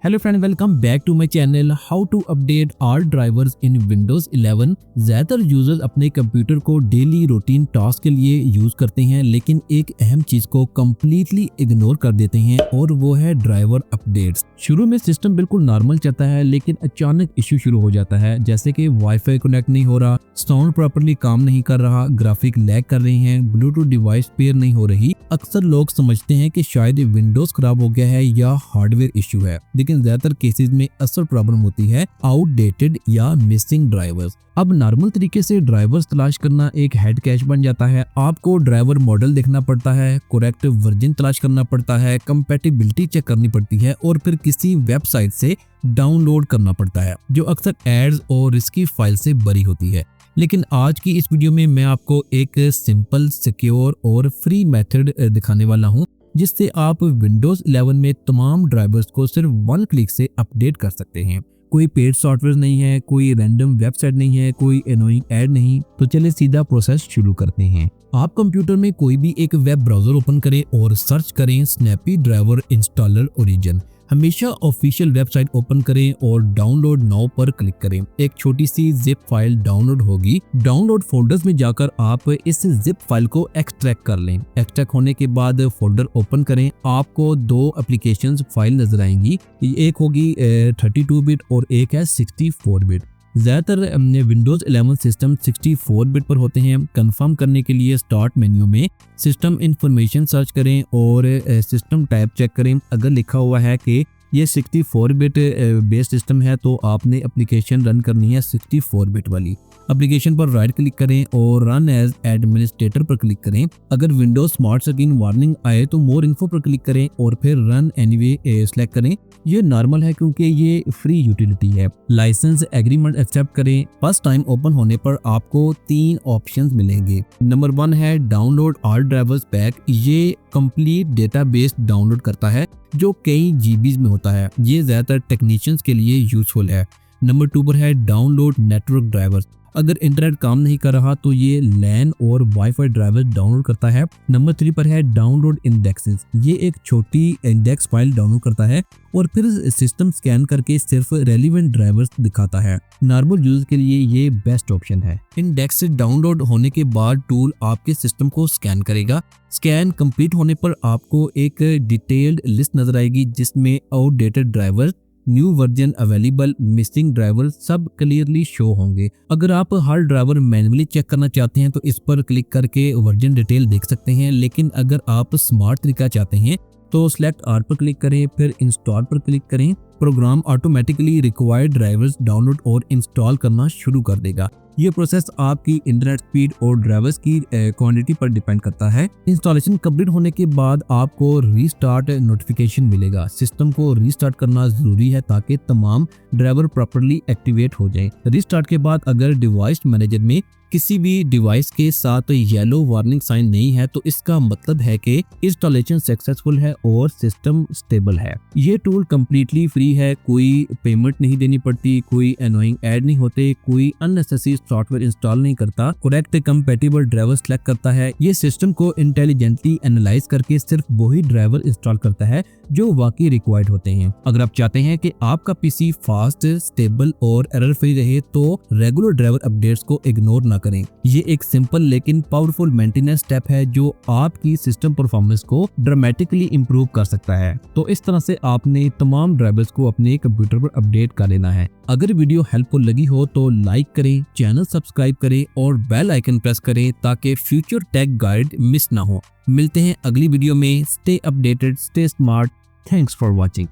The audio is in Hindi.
Hello friend, welcome back to my channel how to update our drivers in Windows 11। ज़्यादातर यूजर्स अपने कंप्यूटर को डेली रूटीन टास्क के लिए यूज करते हैं, लेकिन एक अहम चीज को कम्प्लीटली इग्नोर कर देते हैं और वो है ड्राइवर अपडेट्स। शुरू में सिस्टम बिल्कुल नॉर्मल चलता है, लेकिन अचानक इश्यू शुरू हो जाता है, जैसे कि वाईफाई कनेक्ट नहीं हो रहा, साउंड प्रॉपर्ली काम नहीं कर रहा, ग्राफिक लैग कर रहे हैं, ब्लूटूथ डिवाइस पेयर नहीं हो रही। अक्सर लोग समझते हैं कि शायद विंडोज खराब हो गया है या हार्डवेयर इश्यू है, लेकिन ज्यादातर केसेस में असल प्रॉब्लम होती है आउटडेटेड या मिसिंग ड्राइवर्स। अब नॉर्मल तरीके से ड्राइवर्स तलाश करना एक हेड कैश बन जाता है। आपको ड्राइवर मॉडल देखना पड़ता है, करेक्ट वर्जन तलाश करना पड़ता है, कंपैटिबिलिटी चेक करनी पड़ती है और फिर किसी वेबसाइट से डाउनलोड करना पड़ता है, जो अक्सर एड्स और रिस्की फाइल से भरी होती है। लेकिन आज की इस वीडियो में मैं आपको एक सिंपल, सिक्योर और फ्री मेथड दिखाने वाला हूं, जिससे आप विंडोज 11 में तमाम ड्राइवर्स को सिर्फ वन क्लिक से अपडेट कर सकते हैं। कोई पेड सॉफ्टवेयर नहीं है, कोई रैंडम वेबसाइट नहीं है, कोई एनोइंग ऐड नहीं। तो चलिए सीधा प्रोसेस शुरू करते हैं। आप कंप्यूटर में कोई भी एक वेब ब्राउजर ओपन करें और सर्च करें स्नैपी ड्राइवर इंस्टॉलर ओरिजिन। हमेशा ऑफिशियल वेबसाइट ओपन करें और डाउनलोड नाउ पर क्लिक करें। एक छोटी सी जिप फाइल डाउनलोड होगी। डाउनलोड फोल्डर्स में जाकर आप इस जिप फाइल को एक्सट्रैक्ट कर लें। एक्सट्रैक्ट होने के बाद फोल्डर ओपन करें। आपको दो एप्लीकेशंस फाइल नजर आएंगी, एक होगी 32 बिट और एक है 64 बिट। ज़्यादातर विंडोज 11 सिस्टम 64 बिट पर होते हैं। कंफर्म करने के लिए स्टार्ट मेन्यू में सिस्टम इंफॉर्मेशन सर्च करें और सिस्टम टाइप चेक करें। अगर लिखा हुआ है कि ये 64 बिट बेस सिस्टम है, तो आपने एप्लीकेशन रन करनी है 64 बिट वाली। एप्लीकेशन पर राइट क्लिक करें और रन एज एडमिनिस्ट्रेटर पर क्लिक करें। अगर विंडोज स्मार्ट स्क्रीन वार्निंग आए तो मोर इन्फो पर क्लिक करें और फिर रन एनीवे सेलेक्ट करें। ये नॉर्मल है क्योंकि ये फ्री यूटिलिटी है। लाइसेंस एग्रीमेंट एक्सेप्ट करें। फर्स्ट टाइम ओपन होने पर आपको 3 ऑप्शंस मिलेंगे। नंबर 1 है डाउनलोड ऑल ड्राइवर्स पैक। ये कंप्लीट डेटाबेस डाउनलोड करता है जो कई जीबीज में होता है। ये ज्यादातर टेक्नीशियंस के लिए यूजफुल है। नंबर 2 पर है डाउनलोड नेटवर्क ड्राइवर्स। अगर इंटरनेट काम नहीं कर रहा तो ये लैन और वाईफाई ड्राइवर डाउनलोड करता है। नंबर 3 पर है डाउनलोड इंडेक्सेस। ये एक छोटी इंडेक्स फाइल डाउनलोड करता है और फिर सिस्टम स्कैन करके सिर्फ रेलिवेंट ड्राइवर्स दिखाता है। नॉर्मल यूजर के लिए ये बेस्ट ऑप्शन है। इंडेक्स डाउनलोड होने के बाद टूल आपके सिस्टम को स्कैन करेगा। स्कैन कंप्लीट होने पर आपको एक डिटेल्ड लिस्ट नजर आएगी, जिसमें outdated driver, new version available, missing driver सब क्लियरली शो होंगे। अगर आप हर ड्राइवर मैन्युअली चेक करना चाहते हैं तो इस पर क्लिक करके वर्जन डिटेल देख सकते हैं, लेकिन अगर आप स्मार्ट तरीका चाहते हैं तो सिलेक्ट आर पर क्लिक करें, फिर इंस्टॉल पर क्लिक करें। Program automatically required drivers download और इंस्टॉल करना शुरू कर देगा। ये प्रोसेस आपकी इंटरनेट स्पीड और ड्राइवर्स की क्वांटिटी पर डिपेंड करता है। इंस्टॉलेशन कंप्लीट होने के बाद आपको रीस्टार्ट नोटिफिकेशन मिलेगा। सिस्टम को रीस्टार्ट करना जरूरी है ताकि तमाम ड्राइवर प्रॉपर्ली एक्टिवेट हो जाएं। रीस्टार्ट के बाद अगर डिवाइस मैनेजर में किसी भी डिवाइस के साथ येलो वार्निंग साइन नहीं है तो इसका मतलब है कि इंस्टॉलेशन सक्सेसफुल है और सिस्टम स्टेबल है। ये टूल कंप्लीटली फ्री है, कोई पेमेंट नहीं देनी पड़ती, कोई एनोइंग ऐड नहीं होते, कोई अननेसेसरी सॉफ्टवेयर इंस्टॉल नहीं करता, करेक्ट कंपैटिबल ड्राइवर सेलेक्ट करता है। ये सिस्टम को इंटेलिजेंटली एनालाइज करके सिर्फ वही ड्राइवर इंस्टॉल करता है जो वाकई रिक्वायर्ड होते हैं। अगर आप चाहते हैं कि आपका पीसी फास्ट, स्टेबल और एरर फ्री रहे तो रेगुलर ड्राइवर अपडेट्स को इग्नोर ना करें। ये एक सिंपल लेकिन पावरफुल मेंटेनेंस स्टेप है जो आपकी सिस्टम परफॉर्मेंस को ड्रामेटिकली इंप्रूव कर सकता है। तो इस तरह से आपने तमाम ड्राइवर्स को अपने कंप्यूटर पर अपडेट कर लेना है। अगर वीडियो हेल्पफुल लगी हो तो लाइक करें, चैनल सब्सक्राइब करें और बेल आइकन प्रेस करें ताकि फ्यूचर टेक गाइड मिस ना हो। मिलते हैं अगली वीडियो में। Stay updated, stay smart. Thanks for watching.